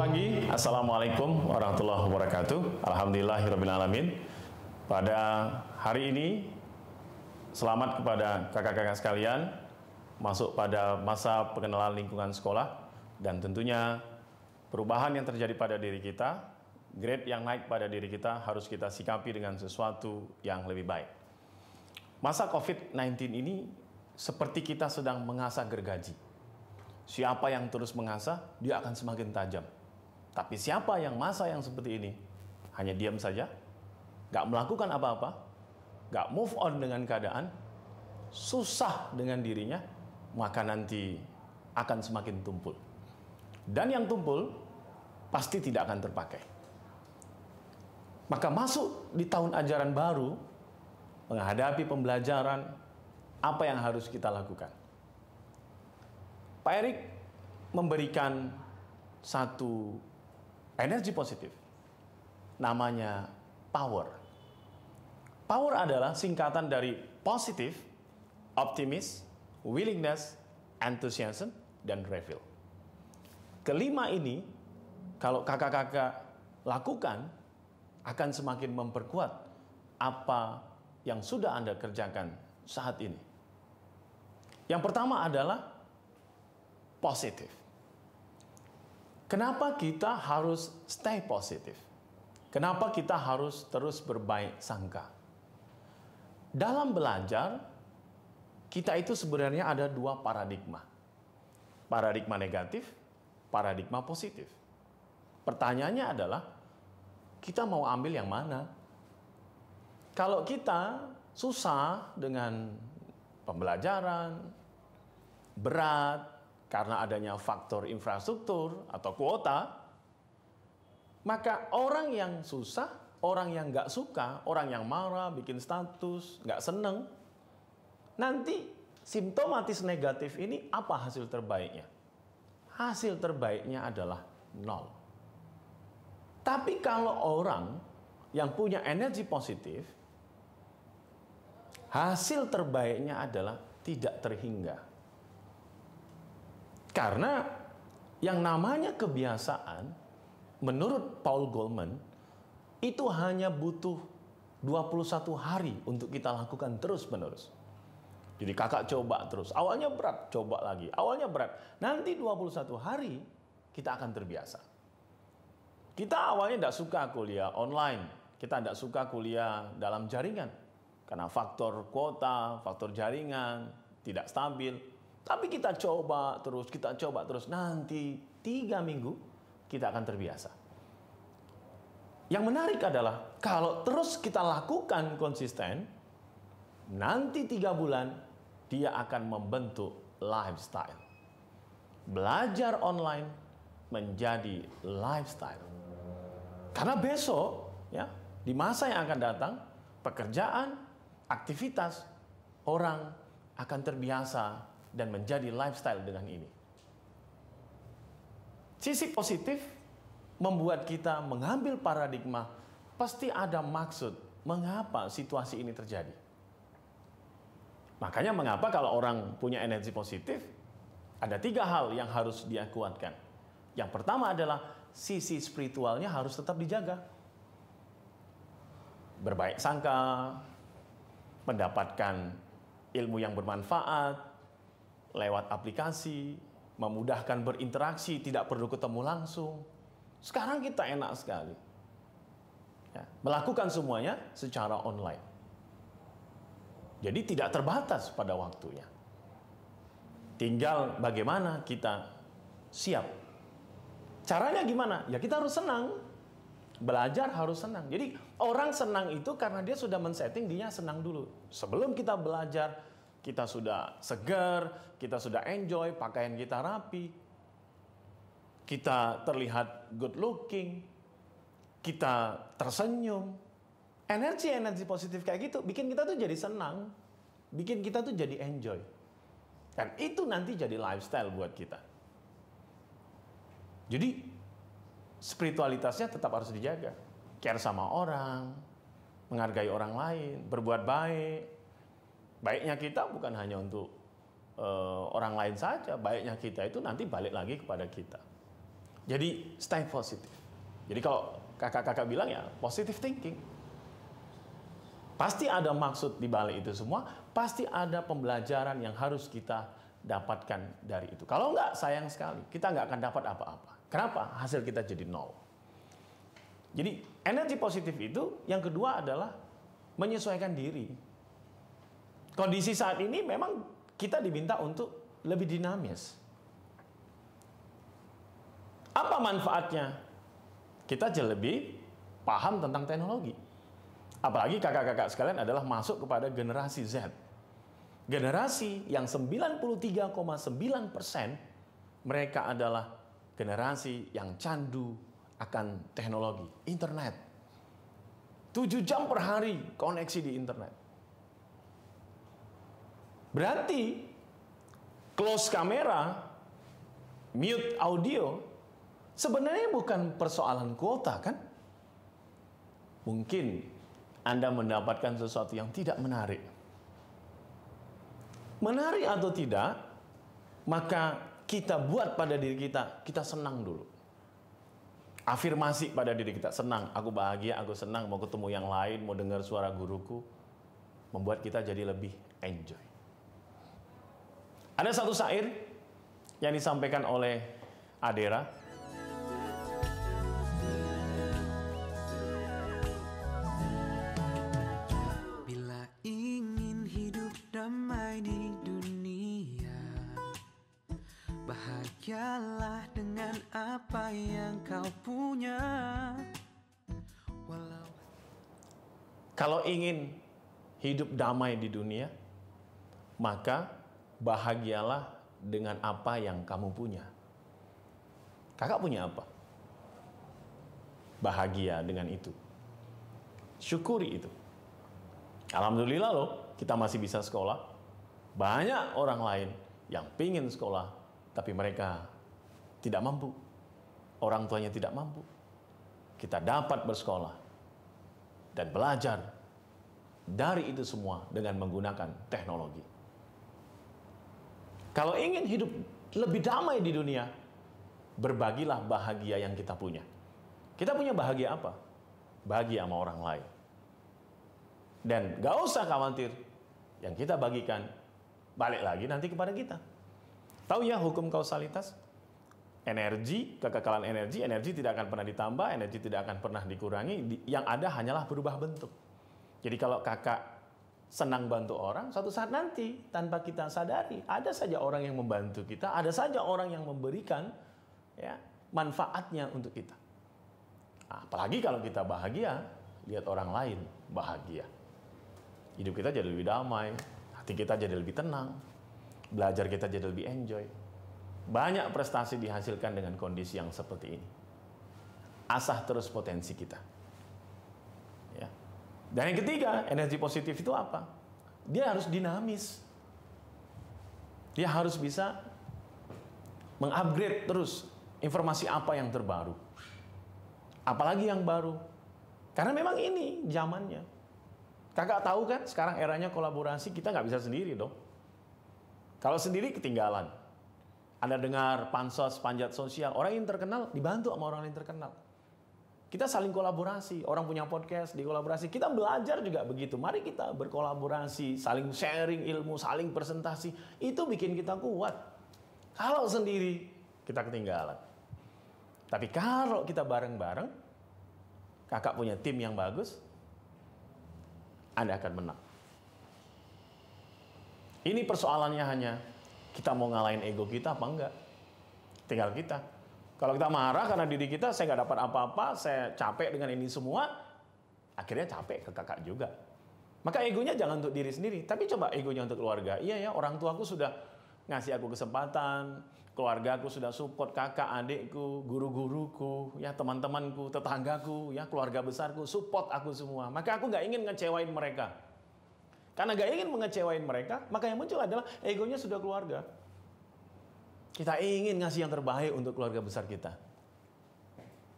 pagi, Assalamualaikum warahmatullahi wabarakatuh. Alhamdulillahirrabbilalamin. Pada hari ini, selamat kepada kakak-kakak sekalian masuk pada masa pengenalan lingkungan sekolah, dan tentunya perubahan yang terjadi pada diri kita, grade yang naik pada diri kita harus kita sikapi dengan sesuatu yang lebih baik. Masa COVID-19 ini seperti kita sedang mengasah gergaji. Siapa yang terus mengasah, dia akan semakin tajam. Tapi siapa yang masa yang seperti ini, hanya diam saja, gak melakukan apa-apa, gak move on dengan keadaan, susah dengan dirinya, maka nanti akan semakin tumpul. Dan yang tumpul, pasti tidak akan terpakai. Maka masuk di tahun ajaran baru, menghadapi pembelajaran, apa yang harus kita lakukan? Pak Erik memberikan satu energi positif, namanya power. Power adalah singkatan dari positif, optimis, willingness, enthusiasm, dan reveal. Kelima ini, kalau kakak-kakak lakukan, akan semakin memperkuat apa yang sudah Anda kerjakan saat ini. Yang pertama adalah positif. Kenapa kita harus stay positif? Kenapa kita harus terus berbaik sangka? Dalam belajar, kita itu sebenarnya ada dua paradigma. Paradigma negatif, paradigma positif. Pertanyaannya adalah, kita mau ambil yang mana? Kalau kita susah dengan pembelajaran, berat, karena adanya faktor infrastruktur atau kuota, maka orang yang susah, orang yang nggak suka, orang yang marah, bikin status, nggak seneng, nanti simptomatis negatif ini apa hasil terbaiknya? Hasil terbaiknya adalah 0. Tapi kalau orang yang punya energi positif, hasil terbaiknya adalah tidak terhingga. Karena yang namanya kebiasaan, menurut Paul Goleman, itu hanya butuh 21 hari untuk kita lakukan terus-menerus. Jadi kakak coba terus. Awalnya berat, coba lagi. Awalnya berat. Nanti 21 hari kita akan terbiasa. Kita awalnya tidak suka kuliah online. Kita tidak suka kuliah dalam jaringan. Karena faktor kuota, faktor jaringan tidak stabil. Tapi kita coba terus, nanti 3 minggu kita akan terbiasa. Yang menarik adalah, kalau terus kita lakukan konsisten, nanti 3 bulan, dia akan membentuk lifestyle. Belajar online menjadi lifestyle. Karena besok, ya, di masa yang akan datang, pekerjaan, aktivitas, orang akan terbiasa dan menjadi lifestyle dengan ini. Sisi positif membuat kita mengambil paradigma, pasti ada maksud mengapa situasi ini terjadi. Makanya mengapa kalau orang punya energi positif, ada 3 hal yang harus dia kuatkan. Yang pertama adalah sisi spiritualnya harus tetap dijaga. Berbaik sangka, mendapatkan ilmu yang bermanfaat, lewat aplikasi, memudahkan berinteraksi, tidak perlu ketemu langsung. Sekarang kita enak sekali. Ya, melakukan semuanya secara online. Jadi tidak terbatas pada waktunya. Tinggal bagaimana kita siap. Caranya gimana? Ya kita harus senang. Belajar harus senang. Jadi orang senang itu karena dia sudah men-setting dirinya senang dulu. Sebelum kita belajar, kita sudah segar, kita sudah enjoy, pakaian kita rapi, kita terlihat good looking, kita tersenyum. Energi positif kayak gitu bikin kita tuh jadi senang, bikin kita tuh jadi enjoy. Dan itu nanti jadi lifestyle buat kita. Jadi spiritualitasnya tetap harus dijaga. Care sama orang, menghargai orang lain, berbuat baik. Baiknya kita bukan hanya untuk orang lain saja, baiknya kita itu nanti balik lagi kepada kita. Jadi stay positif. Jadi kalau kakak-kakak bilang ya positive thinking. Pasti ada maksud di balik itu semua, pasti ada pembelajaran yang harus kita dapatkan dari itu. Kalau enggak, sayang sekali, kita nggak akan dapat apa-apa. Kenapa? Hasil kita jadi nol. Jadi energi positif itu yang kedua adalah menyesuaikan diri. Kondisi saat ini memang kita diminta untuk lebih dinamis. Apa manfaatnya? Kita jadi lebih paham tentang teknologi. Apalagi kakak-kakak sekalian adalah masuk kepada generasi Z. Generasi yang 93,9% mereka adalah generasi yang candu akan teknologi, internet. 7 jam per hari koneksi di internet. Berarti close kamera, mute audio, sebenarnya bukan persoalan kuota kan? Mungkin Anda mendapatkan sesuatu yang tidak menarik. Menarik atau tidak, maka kita buat pada diri kita senang dulu. Afirmasi pada diri kita, senang, aku bahagia, aku senang, mau ketemu yang lain, mau dengar suara guruku, membuat kita jadi lebih enjoy. Ada satu syair yang disampaikan oleh Adera. Bila ingin hidup damai di dunia, bahagialah dengan apa yang kau punya. Kalau ingin hidup damai di dunia, maka bahagialah dengan apa yang kamu punya. Kakak punya apa? Bahagia dengan itu. Syukuri itu. Alhamdulillah loh, kita masih bisa sekolah. Banyak orang lain yang pingin sekolah, tapi mereka tidak mampu. Orang tuanya tidak mampu. Kita dapat bersekolah dan belajar dari itu semua dengan menggunakan teknologi. Kalau ingin hidup lebih damai di dunia, berbagilah bahagia yang kita punya. Kita punya bahagia apa? Bahagia sama orang lain. Dan gak usah khawatir, yang kita bagikan balik lagi nanti kepada kita. Tahu ya hukum kausalitas? Energi, kekekalan energi tidak akan pernah ditambah, energi tidak akan pernah dikurangi, yang ada hanyalah berubah bentuk. Jadi kalau kakak senang bantu orang, suatu saat nanti tanpa kita sadari, ada saja orang yang membantu kita, ada saja orang yang memberikan ya, manfaatnya untuk kita. Nah, apalagi kalau kita bahagia, lihat orang lain bahagia. Hidup kita jadi lebih damai, hati kita jadi lebih tenang, belajar kita jadi lebih enjoy. Banyak prestasi dihasilkan dengan kondisi yang seperti ini. Asah terus potensi kita. Ya. Dan yang ketiga, energi positif itu apa? Dia harus dinamis. Dia harus bisa mengupgrade terus informasi apa yang terbaru. Apalagi yang baru. Karena memang ini zamannya. Kakak tahu kan sekarang eranya kolaborasi, kita nggak bisa sendiri dong. Kalau sendiri ketinggalan. Anda dengar pansos, panjat sosial, orang yang terkenal dibantu sama orang yang terkenal. Kita saling kolaborasi, orang punya podcast dikolaborasi. Kita belajar juga begitu. Mari kita berkolaborasi, saling sharing ilmu, saling presentasi. Itu bikin kita kuat. Kalau sendiri kita ketinggalan. Tapi kalau kita bareng-bareng, kakak punya tim yang bagus, Anda akan menang. Ini persoalannya hanya kita mau ngalahin ego kita apa enggak. Tinggal kita. Kalau kita marah karena diri kita, saya nggak dapat apa-apa, saya capek dengan ini semua, akhirnya capek ke kakak juga. Maka egonya jangan untuk diri sendiri, tapi coba egonya untuk keluarga. Iya ya, orang tuaku sudah ngasih aku kesempatan, keluarga aku sudah support, kakak, adikku, guru-guruku, ya teman-temanku, tetanggaku, ya keluarga besarku, support aku semua. Maka aku nggak ingin ngecewain mereka. Karena nggak ingin mengecewain mereka, maka yang muncul adalah egonya sudah keluarga. Kita ingin ngasih yang terbaik untuk keluarga besar kita.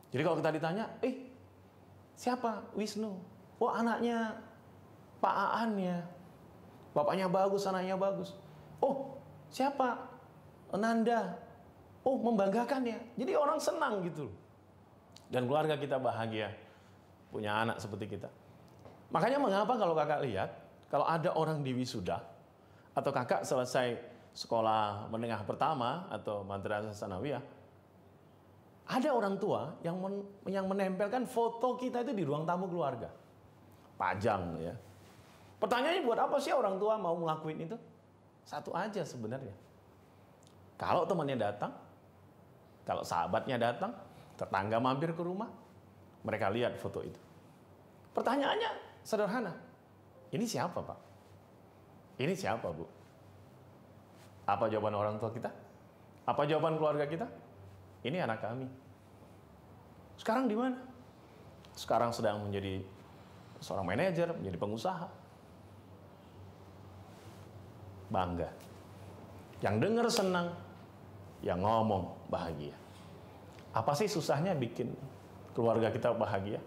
Jadi kalau kita ditanya, siapa Wisnu? Oh anaknya Pak Aan ya. Bapaknya bagus, anaknya bagus. Oh siapa? Nanda. Oh, membanggakan ya. Jadi orang senang gitu. Dan keluarga kita bahagia punya anak seperti kita. Makanya mengapa kalau kakak lihat, kalau ada orang di wisuda, atau kakak selesai sekolah menengah pertama atau madrasah sanawiyah, ada orang tua yang menempelkan foto kita itu di ruang tamu keluarga. Pajang ya. Pertanyaannya buat apa sih orang tua mau ngelakuin itu? Satu aja sebenarnya. Kalau temannya datang, kalau sahabatnya datang, tetangga mampir ke rumah, mereka lihat foto itu. Pertanyaannya sederhana. Ini siapa, Pak? Ini siapa, Bu? Apa jawaban orang tua kita? Apa jawaban keluarga kita? Ini anak kami. Sekarang di mana? Sekarang sedang menjadi seorang manajer, menjadi pengusaha. Bangga. Yang dengar senang, yang ngomong bahagia. Apa sih susahnya bikin keluarga kita bahagia?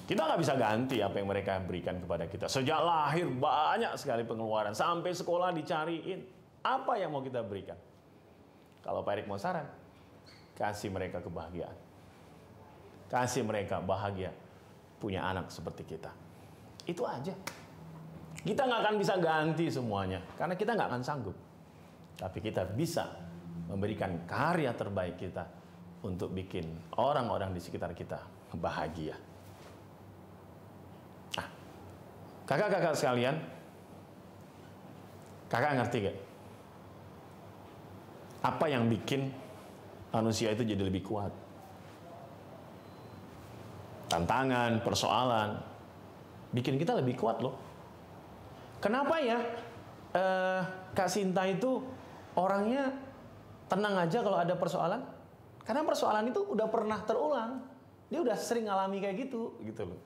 Kita nggak bisa ganti apa yang mereka berikan kepada kita. Sejak lahir banyak sekali pengeluaran, sampai sekolah dicariin. Apa yang mau kita berikan? Kalau Pak Erik mau saran, kasih mereka kebahagiaan. Kasih mereka bahagia punya anak seperti kita. Itu aja. Kita nggak akan bisa ganti semuanya, karena kita nggak akan sanggup. Tapi kita bisa memberikan karya terbaik kita untuk bikin orang-orang di sekitar kita bahagia. Nah, kakak-kakak sekalian, kakak ngerti gak? Apa yang bikin manusia itu jadi lebih kuat? Tantangan, persoalan, bikin kita lebih kuat loh. Kenapa ya Kak Sinta itu orangnya tenang aja kalau ada persoalan? Karena persoalan itu udah pernah terulang. Dia udah sering ngalami kayak gitu loh.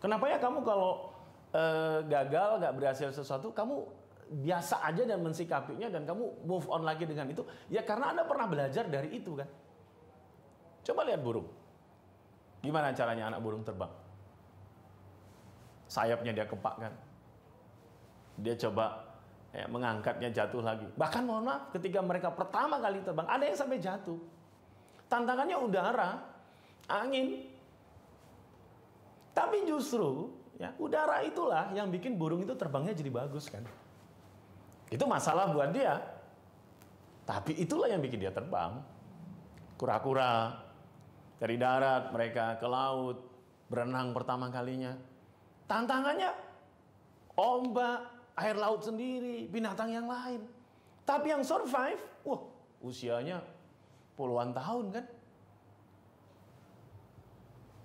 Kenapa ya kamu kalau gagal, nggak berhasil sesuatu, kamu biasa aja dan mensikapinya dan kamu move on lagi dengan itu? Ya karena Anda pernah belajar dari itu kan. Coba lihat burung. Gimana caranya anak burung terbang? Sayapnya dia kepakkan. Dia coba mengangkatnya, jatuh lagi. Bahkan mohon maaf, ketika mereka pertama kali terbang, ada yang sampai jatuh. Tantangannya udara, angin. Tapi justru ya, udara itulah yang bikin burung itu terbangnya jadi bagus kan. Itu masalah buat dia. Tapi itulah yang bikin dia terbang. Kura-kura dari darat mereka ke laut, berenang pertama kalinya. Tantangannya ombak, air laut sendiri, binatang yang lain. Tapi yang survive, wah, usianya puluhan tahun kan.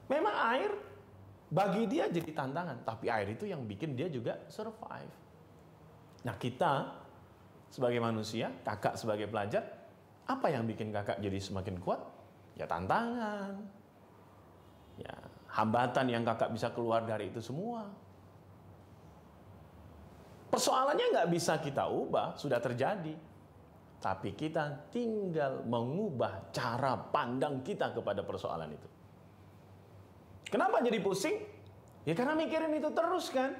Memang air bagi dia jadi tantangan, tapi air itu yang bikin dia juga survive. Nah, kita sebagai manusia, kakak sebagai pelajar, apa yang bikin kakak jadi semakin kuat? Ya tantangan. Ya, hambatan yang kakak bisa keluar dari itu semua. Persoalannya nggak bisa kita ubah, sudah terjadi. Tapi kita tinggal mengubah cara pandang kita kepada persoalan itu. Kenapa jadi pusing? Ya karena mikirin itu terus kan.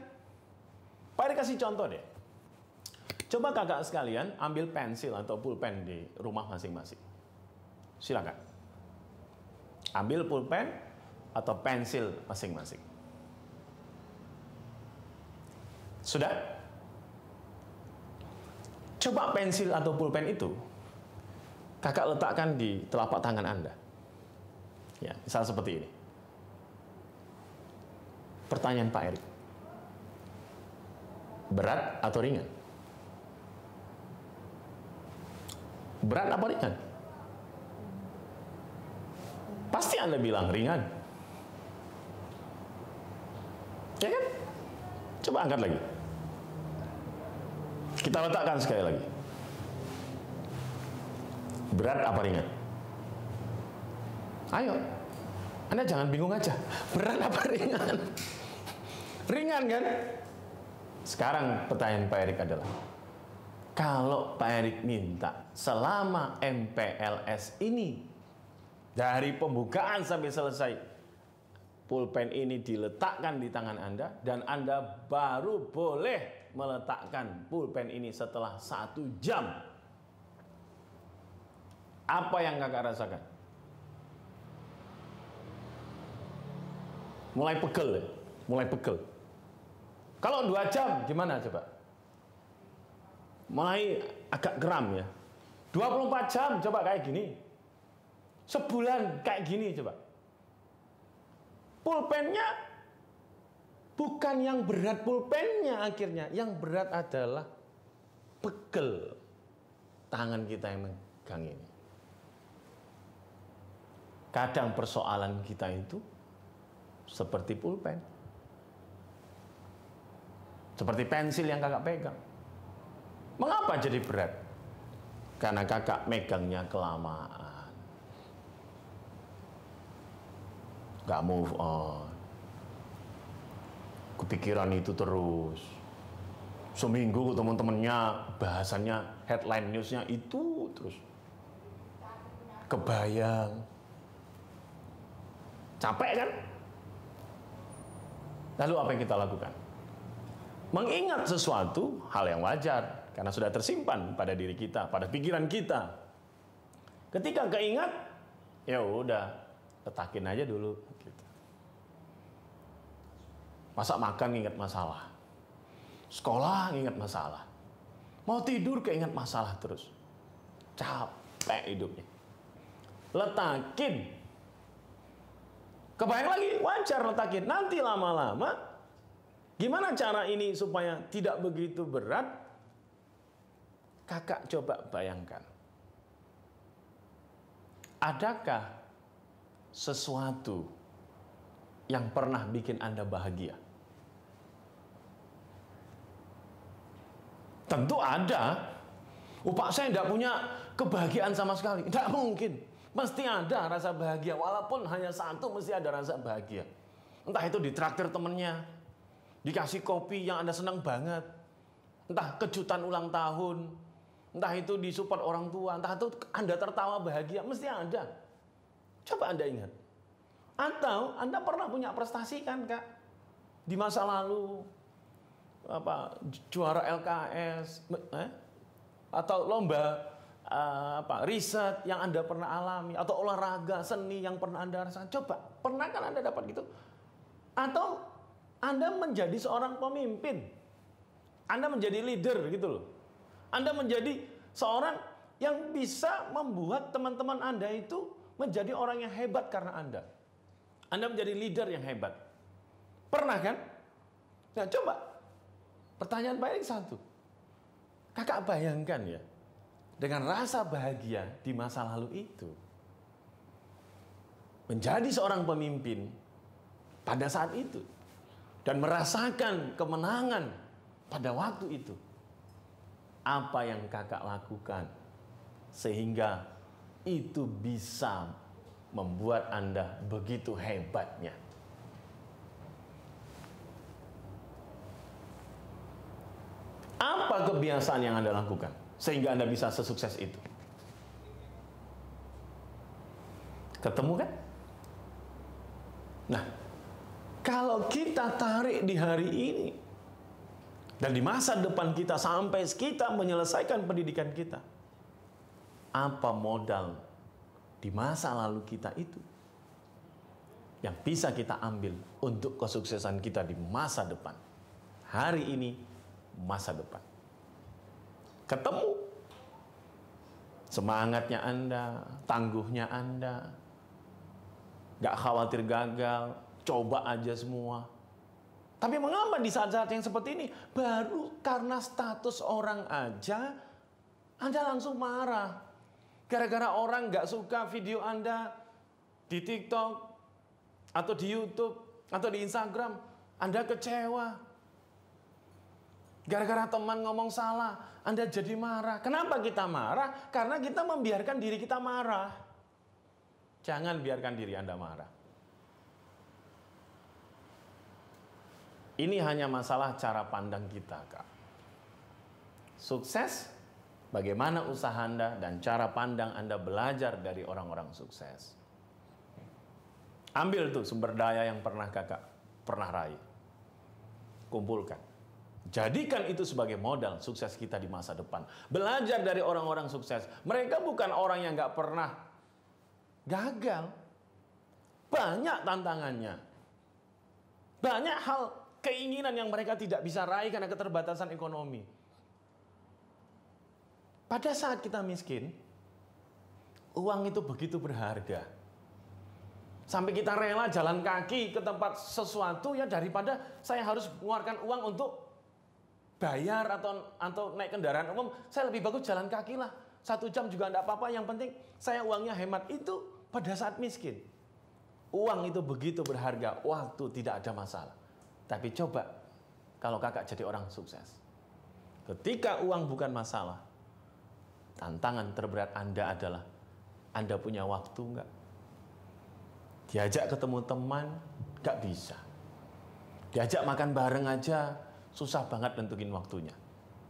Pak Erik kasih contoh deh. Coba kakak sekalian ambil pensil atau pulpen di rumah masing-masing. Silakan. Ambil pulpen atau pensil masing-masing. Sudah? Coba pensil atau pulpen itu kakak letakkan di telapak tangan Anda. Ya, misal seperti ini. Pertanyaan Pak Erik. Berat atau ringan? Berat apa ringan? Pasti Anda bilang ringan. Ya kan? Coba angkat lagi. Kita letakkan sekali lagi. Berat apa ringan? Ayo. Anda jangan bingung aja. Berat apa ringan? Ringan kan? Sekarang pertanyaan Pak Erik adalah, kalau Pak Erik minta selama MPLS ini, dari pembukaan sampai selesai, pulpen ini diletakkan di tangan Anda, dan Anda baru boleh meletakkan pulpen ini setelah 1 jam. Apa yang kakak rasakan? Mulai pegel ya? Mulai pegel. Kalau 2 jam gimana coba? Mulai agak geram ya. 24 jam coba kayak gini. Sebulan kayak gini coba. Pulpennya bukan yang berat pulpennya akhirnya. Yang berat adalah pegel tangan kita yang megang ini. Kadang persoalan kita itu seperti pulpen. Seperti pensil yang kakak pegang. Mengapa jadi berat? Karena kakak megangnya kelamaan. Gak move on. Kepikiran itu terus. Seminggu teman-temannya bahasannya, headline newsnya itu terus. Kebayang. Capek kan? Lalu apa yang kita lakukan? Mengingat sesuatu hal yang wajar karena sudah tersimpan pada diri kita, pada pikiran kita. Ketika keingat, ya udah, letakin aja dulu. Gitu. Masa makan ingat masalah, sekolah ingat masalah, mau tidur keingat masalah terus, capek hidupnya. Letakin. Kebayang lagi, wajar letakin. Nanti lama-lama, gimana cara ini supaya tidak begitu berat? Kakak coba bayangkan. Adakah sesuatu yang pernah bikin Anda bahagia? Tentu ada. Pak, saya tidak punya kebahagiaan sama sekali. Tidak mungkin. Mesti ada rasa bahagia, walaupun hanya satu mesti ada rasa bahagia. Entah itu ditraktir temennya, dikasih kopi yang Anda senang banget, entah kejutan ulang tahun, entah itu disupport orang tua, entah itu Anda tertawa bahagia, mesti ada. Coba Anda ingat. Atau Anda pernah punya prestasi kan Kak? Di masa lalu, juara LKS, atau lomba riset yang Anda pernah alami, atau olahraga, seni yang pernah Anda rasakan. Coba, pernah kan Anda dapat gitu? Atau Anda menjadi seorang pemimpin, Anda menjadi leader gitu loh. Anda menjadi seorang yang bisa membuat teman-teman Anda itu menjadi orang yang hebat karena Anda. Anda menjadi leader yang hebat. Pernah kan? Nah coba, pertanyaan baik satu. Kakak bayangkan ya, dengan rasa bahagia di masa lalu itu, menjadi seorang pemimpin pada saat itu, dan merasakan kemenangan pada waktu itu. Apa yang kakak lakukan sehingga itu bisa membuat Anda begitu hebatnya? Apa kebiasaan yang Anda lakukan sehingga Anda bisa sesukses itu? Ketemu kan? Nah, kalau kita tarik di hari ini dan di masa depan kita sampai kita menyelesaikan pendidikan kita, apa modal di masa lalu kita itu yang bisa kita ambil untuk kesuksesan kita di masa depan? Hari ini, masa depan. Ketemu semangatnya Anda, tangguhnya Anda, gak khawatir gagal, coba aja semua. Tapi mengapa di saat-saat yang seperti ini, baru karena status orang aja Anda langsung marah? Gara-gara orang gak suka video Anda di TikTok atau di YouTube atau di Instagram, Anda kecewa. Gara-gara teman ngomong salah, Anda jadi marah. Kenapa kita marah? Karena kita membiarkan diri kita marah. Jangan biarkan diri Anda marah. Ini hanya masalah cara pandang kita, Kak. Sukses, bagaimana usaha Anda dan cara pandang Anda belajar dari orang-orang sukses. Ambil tuh sumber daya yang pernah kakak pernah raih. Kumpulkan. Jadikan itu sebagai modal sukses kita di masa depan. Belajar dari orang-orang sukses. Mereka bukan orang yang nggak pernah gagal. Banyak tantangannya. Banyak hal keinginan yang mereka tidak bisa raih karena keterbatasan ekonomi. Pada saat kita miskin, uang itu begitu berharga. Sampai kita rela jalan kaki ke tempat sesuatu ya daripada saya harus mengeluarkan uang untuk bayar atau naik kendaraan umum, saya lebih bagus jalan kaki lah. 1 jam juga enggak apa-apa, yang penting saya uangnya hemat. Itu pada saat miskin. Uang itu begitu berharga, waktu tidak ada masalah. Tapi coba kalau kakak jadi orang sukses. Ketika uang bukan masalah, tantangan terberat Anda adalah Anda punya waktu enggak? Diajak ketemu teman, enggak bisa. Diajak makan bareng aja, susah banget nentuin waktunya.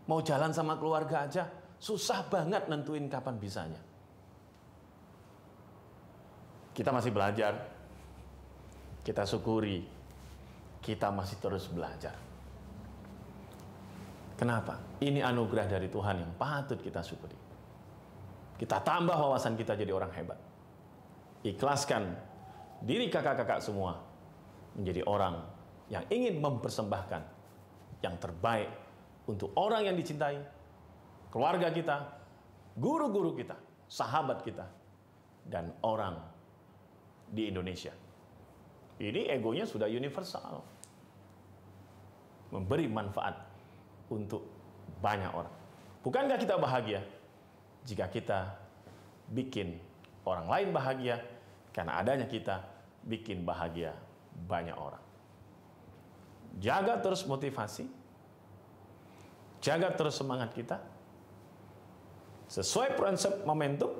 Mau jalan sama keluarga aja, susah banget nentuin kapan bisanya. Kita masih belajar, kita syukuri, kita masih terus belajar. Kenapa? Ini anugerah dari Tuhan yang patut kita syukuri. Kita tambah wawasan kita jadi orang hebat. Ikhlaskan diri kakak-kakak semua menjadi orang yang ingin mempersembahkan yang terbaik untuk orang yang dicintai, keluarga kita, guru-guru kita, sahabat kita, dan orang di Indonesia. Ini egonya sudah universal. Memberi manfaat untuk banyak orang. Bukankah kita bahagia jika kita bikin orang lain bahagia, karena adanya kita bikin bahagia banyak orang. Jaga terus motivasi, jaga terus semangat kita. Sesuai prinsip momentum,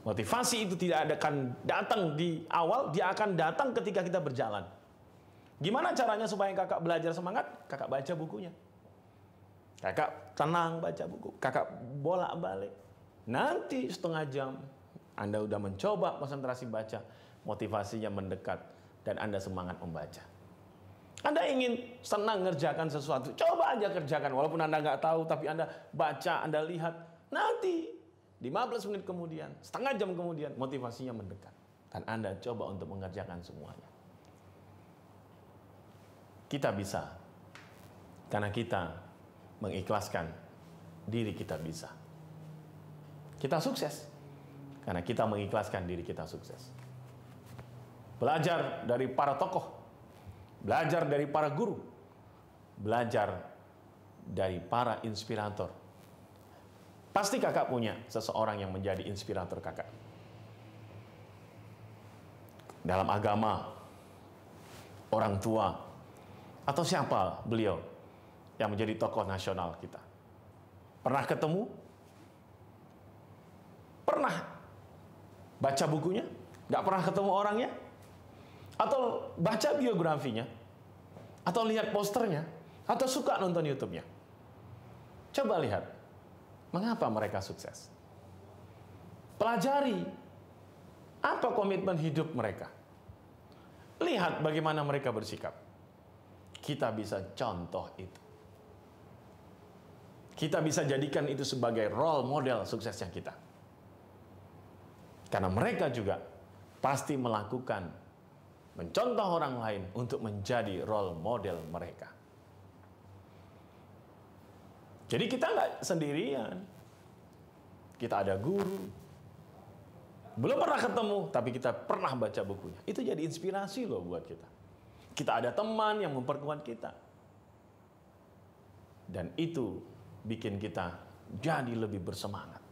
motivasi itu tidak akan datang di awal, dia akan datang ketika kita berjalan. Gimana caranya supaya kakak belajar semangat? Kakak baca bukunya. Kakak tenang baca buku, kakak bolak-balik. Nanti setengah jam, Anda udah mencoba konsentrasi baca, motivasinya mendekat, dan Anda semangat membaca. Anda ingin senang ngerjakan sesuatu, coba aja kerjakan. Walaupun Anda nggak tahu, tapi Anda baca, Anda lihat. Nanti, 15 menit kemudian, setengah jam kemudian, motivasinya mendekat. Dan Anda coba untuk mengerjakan semuanya. Kita bisa, karena kita mengikhlaskan diri kita bisa. Kita sukses, karena kita mengikhlaskan diri kita sukses. Belajar dari para tokoh, belajar dari para guru, belajar dari para inspirator. Pasti kakak punya seseorang yang menjadi inspirator kakak. Dalam agama, orang tua, atau siapa beliau yang menjadi tokoh nasional kita. Pernah ketemu? Pernah baca bukunya? Gak pernah ketemu orangnya? Atau baca biografinya? Atau lihat posternya? Atau suka nonton YouTube-nya? Coba lihat, mengapa mereka sukses? Pelajari, apa komitmen hidup mereka? Lihat bagaimana mereka bersikap. Kita bisa contoh itu. Kita bisa jadikan itu sebagai role model suksesnya kita. Karena mereka juga pasti melakukan, mencontoh orang lain untuk menjadi role model mereka. Jadi kita nggak sendirian. Kita ada guru. Belum pernah ketemu, tapi kita pernah baca bukunya. Itu jadi inspirasi loh buat kita. Kita ada teman yang memperkuat kita. Dan itu bikin kita jadi lebih bersemangat.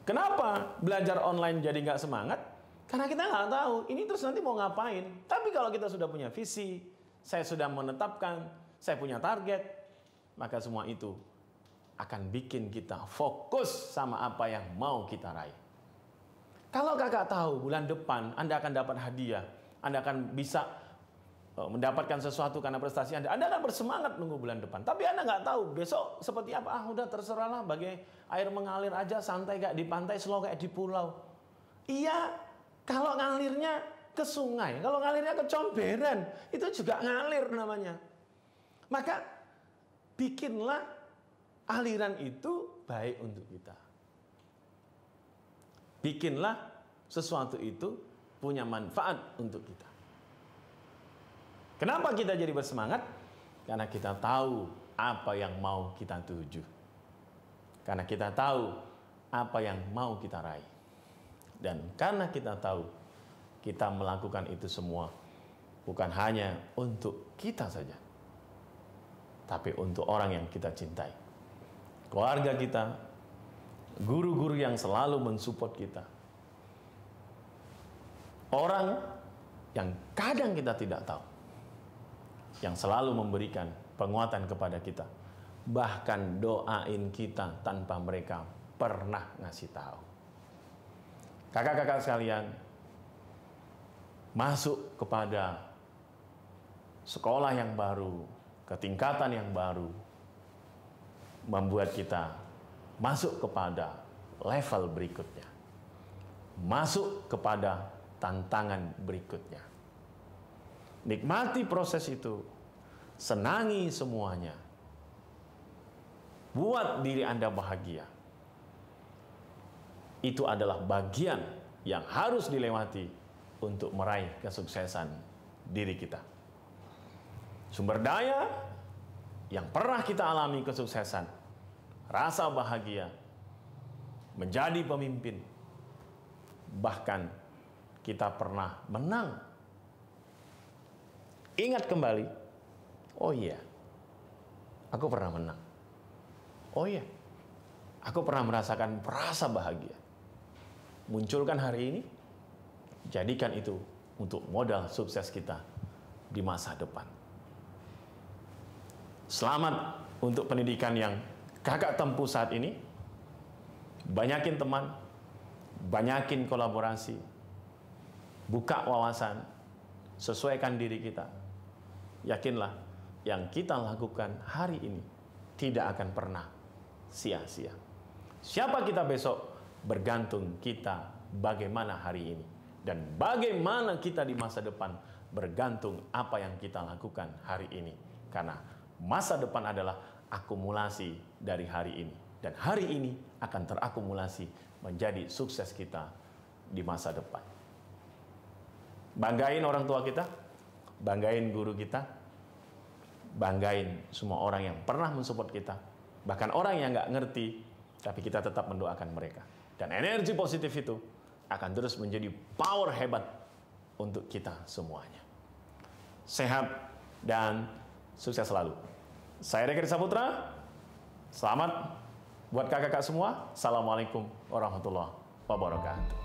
Kenapa belajar online jadi nggak semangat? Karena kita nggak tahu, ini terus nanti mau ngapain. Tapi kalau kita sudah punya visi, saya sudah menetapkan, saya punya target, maka semua itu akan bikin kita fokus sama apa yang mau kita raih. Kalau kakak tahu bulan depan Anda akan dapat hadiah, Anda akan bisa mendapatkan sesuatu karena prestasi Anda akan bersemangat nunggu bulan depan. Tapi Anda nggak tahu besok seperti apa. Udah terserahlah, bagai air mengalir aja, santai kayak di pantai, slow kayak di pulau. Iya, kalau ngalirnya ke sungai, kalau ngalirnya ke comberan, itu juga ngalir namanya. Maka bikinlah aliran itu baik untuk kita. Bikinlah sesuatu itu punya manfaat untuk kita. Kenapa kita jadi bersemangat? Karena kita tahu apa yang mau kita tuju. Karena kita tahu apa yang mau kita raih. Dan karena kita tahu kita melakukan itu semua bukan hanya untuk kita saja, tapi untuk orang yang kita cintai. Keluarga kita, guru-guru yang selalu mensupport kita. Orang yang kadang kita tidak tahu, yang selalu memberikan penguatan kepada kita. Bahkan doain kita tanpa mereka pernah ngasih tahu. Kakak-kakak sekalian, masuk kepada sekolah yang baru, ke tingkatan yang baru, membuat kita masuk kepada level berikutnya. Masuk kepada tantangan berikutnya. Nikmati proses itu, senangi semuanya. Buat diri Anda bahagia. Itu adalah bagian yang harus dilewati untuk meraih kesuksesan diri kita. Sumber daya yang pernah kita alami kesuksesan, rasa bahagia, menjadi pemimpin, bahkan kita pernah menang. Ingat kembali, oh iya, aku pernah menang. Oh iya, aku pernah merasakan rasa bahagia. Munculkan hari ini, jadikan itu untuk modal sukses kita di masa depan. Selamat untuk pendidikan yang kakak tempuh saat ini. Banyakin teman, banyakin kolaborasi, buka wawasan, sesuaikan diri kita. Yakinlah yang kita lakukan hari ini tidak akan pernah sia-sia. Siapa kita besok bergantung kita bagaimana hari ini. Dan bagaimana kita di masa depan bergantung apa yang kita lakukan hari ini. Karena masa depan adalah akumulasi dari hari ini. Dan hari ini akan terakumulasi menjadi sukses kita di masa depan. Banggain orang tua kita, banggain guru kita, banggain semua orang yang pernah mensupport kita. Bahkan orang yang nggak ngerti, tapi kita tetap mendoakan mereka. Dan energi positif itu akan terus menjadi power hebat untuk kita semuanya. Sehat dan sukses selalu. Saya Rekri Saputra, selamat buat kakak-kakak semua. Assalamualaikum warahmatullahi wabarakatuh.